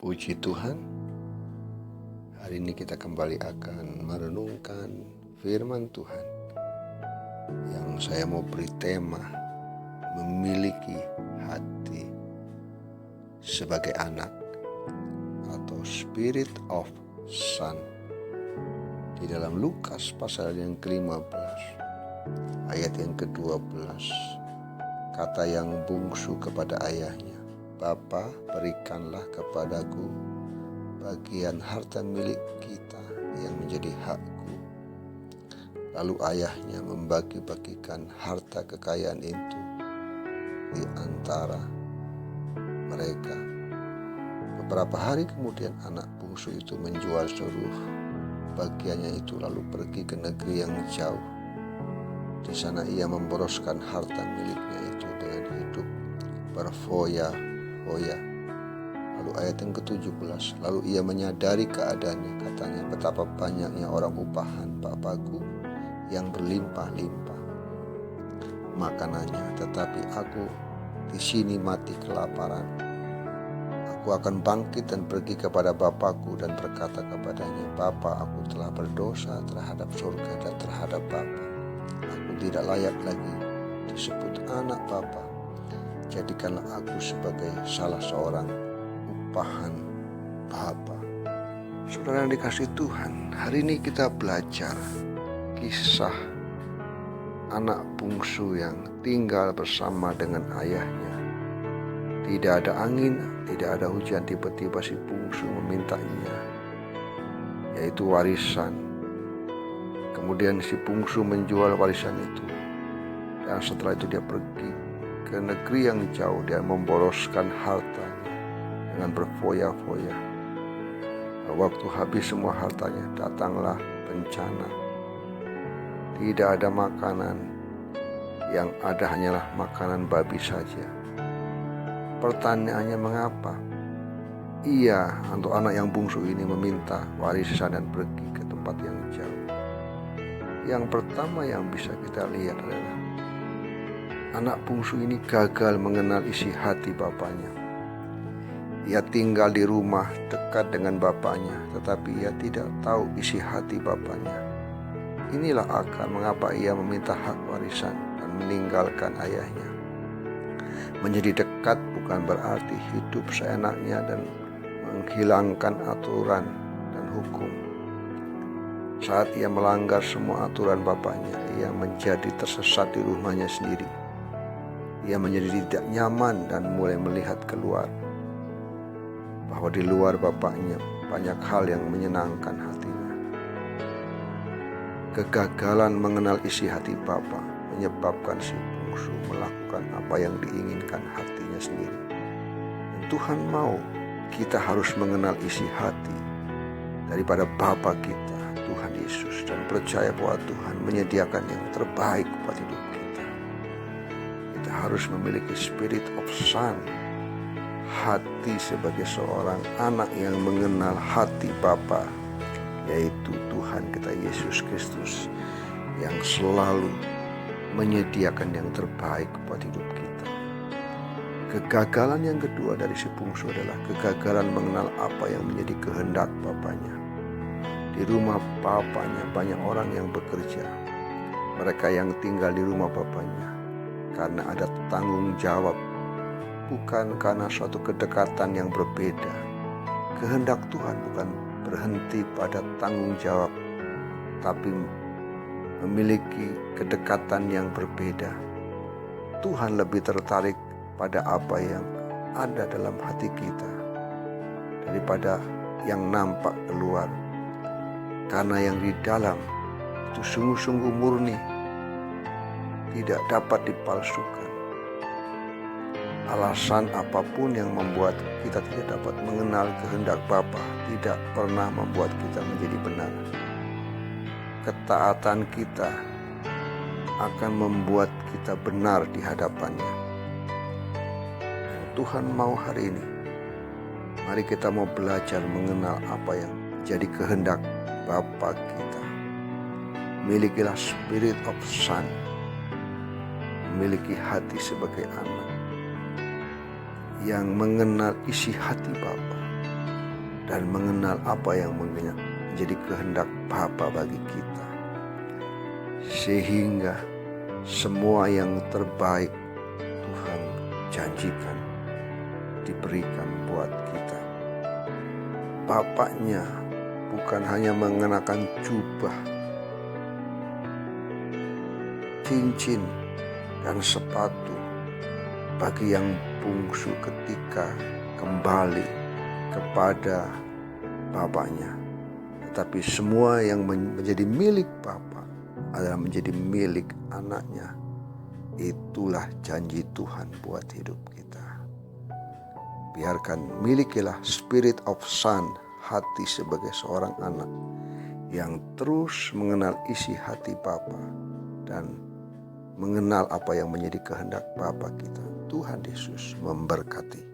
Puji Tuhan, hari ini kita kembali akan merenungkan firman Tuhan yang saya mau beri tema memiliki hati sebagai anak atau Spirit of Son. Di dalam Lukas pasal yang ke-15 ayat yang ke-12, kata yang bungsu kepada ayahnya, "Bapa, berikanlah kepadaku bagian harta milik kita yang menjadi hakku." Lalu ayahnya membagi-bagikan harta kekayaan itu di antara mereka. Beberapa hari kemudian anak bungsu itu menjual seluruh bagiannya itu lalu pergi ke negeri yang jauh. Di sana ia memboroskan harta miliknya itu dengan hidup berfoya-foya. Lalu ayat yang ke-17, lalu ia menyadari keadaannya, katanya, "Betapa banyaknya orang upahan Bapakku yang berlimpah-limpah makanannya, tetapi aku di sini mati kelaparan. Aku akan bangkit dan pergi kepada Bapakku dan berkata kepadanya, Bapa, aku telah berdosa terhadap surga dan terhadap Bapa. Aku tidak layak lagi disebut anak Bapa. Jadikanlah aku sebagai salah seorang upahan Bapa." Saudara yang dikasihi Tuhan, hari ini kita belajar kisah anak bungsu yang tinggal bersama dengan ayahnya. Tidak ada angin, tidak ada hujan, tiba-tiba si bungsu memintanya, yaitu warisan. Kemudian si bungsu menjual warisan itu, dan setelah itu dia pergi ke negeri yang jauh. Dia memboroskan hartanya dengan berfoya-foya. Waktu habis semua hartanya, datanglah bencana. Tidak ada makanan, yang ada hanyalah makanan babi saja. Pertanyaannya, mengapa ia atau anak yang bungsu ini meminta warisan dan pergi ke tempat yang jauh? Yang pertama yang bisa kita lihat adalah anak bungsu ini gagal mengenal isi hati bapaknya. Ia tinggal di rumah dekat dengan bapaknya, tetapi ia tidak tahu isi hati bapaknya. Inilah akar mengapa ia meminta hak warisan dan meninggalkan ayahnya. Menjadi dekat bukan berarti hidup seenaknya dan menghilangkan aturan dan hukum. Saat ia melanggar semua aturan bapaknya, ia menjadi tersesat di rumahnya sendiri. Ia menjadi tidak nyaman dan mulai melihat keluar, bahwa di luar bapaknya banyak hal yang menyenangkan hatinya. Kegagalan mengenal isi hati Bapa menyebabkan si bungsu melakukan apa yang diinginkan hatinya sendiri. Dan Tuhan mau kita harus mengenal isi hati daripada Bapa kita, Tuhan Yesus, dan percaya bahwa Tuhan menyediakan yang terbaik buat hidup kita. Kita harus memiliki Spirit of Son, hati sebagai seorang anak yang mengenal hati Bapa, yaitu Tuhan kita Yesus Kristus, yang selalu menyediakan yang terbaik buat hidup kita. Kegagalan yang kedua dari si bungsu adalah kegagalan mengenal apa yang menjadi kehendak bapaknya. Di rumah bapaknya banyak orang yang bekerja. Mereka yang tinggal di rumah bapaknya karena ada tanggung jawab, bukan karena suatu kedekatan yang berbeda. Kehendak Tuhan bukan berhenti pada tanggung jawab, tapi memiliki kedekatan yang berbeda. Tuhan lebih tertarik pada apa yang ada dalam hati kita daripada yang nampak keluar. Karena yang di dalam itu sungguh-sungguh murni, tidak dapat dipalsukan. Alasan apapun yang membuat kita tidak dapat mengenal kehendak Bapa tidak pernah membuat kita menjadi benar. Ketaatan kita akan membuat kita benar di hadapannya. Tuhan mau hari ini, mari kita mau belajar mengenal apa yang jadi kehendak Bapa kita. Milikilah Spirit of Son, memiliki hati sebagai anak yang mengenal isi hati Bapa, dan mengenal apa yang menjadi kehendak Bapa bagi kita. Sehingga semua yang terbaik Tuhan janjikan diberikan buat kita. Bapaknya bukan hanya mengenakan jubah, cincin, dan sepatu bagi yang bungsu ketika kembali kepada Bapaknya, tetapi semua yang menjadi milik Bapa adalah menjadi milik anaknya. Itulah janji Tuhan buat hidup kita. Biarkan milikilah spirit of son, hati sebagai seorang anak yang terus mengenal isi hati Bapa dan mengenal apa yang menjadi kehendak Bapa kita. Tuhan Yesus memberkati.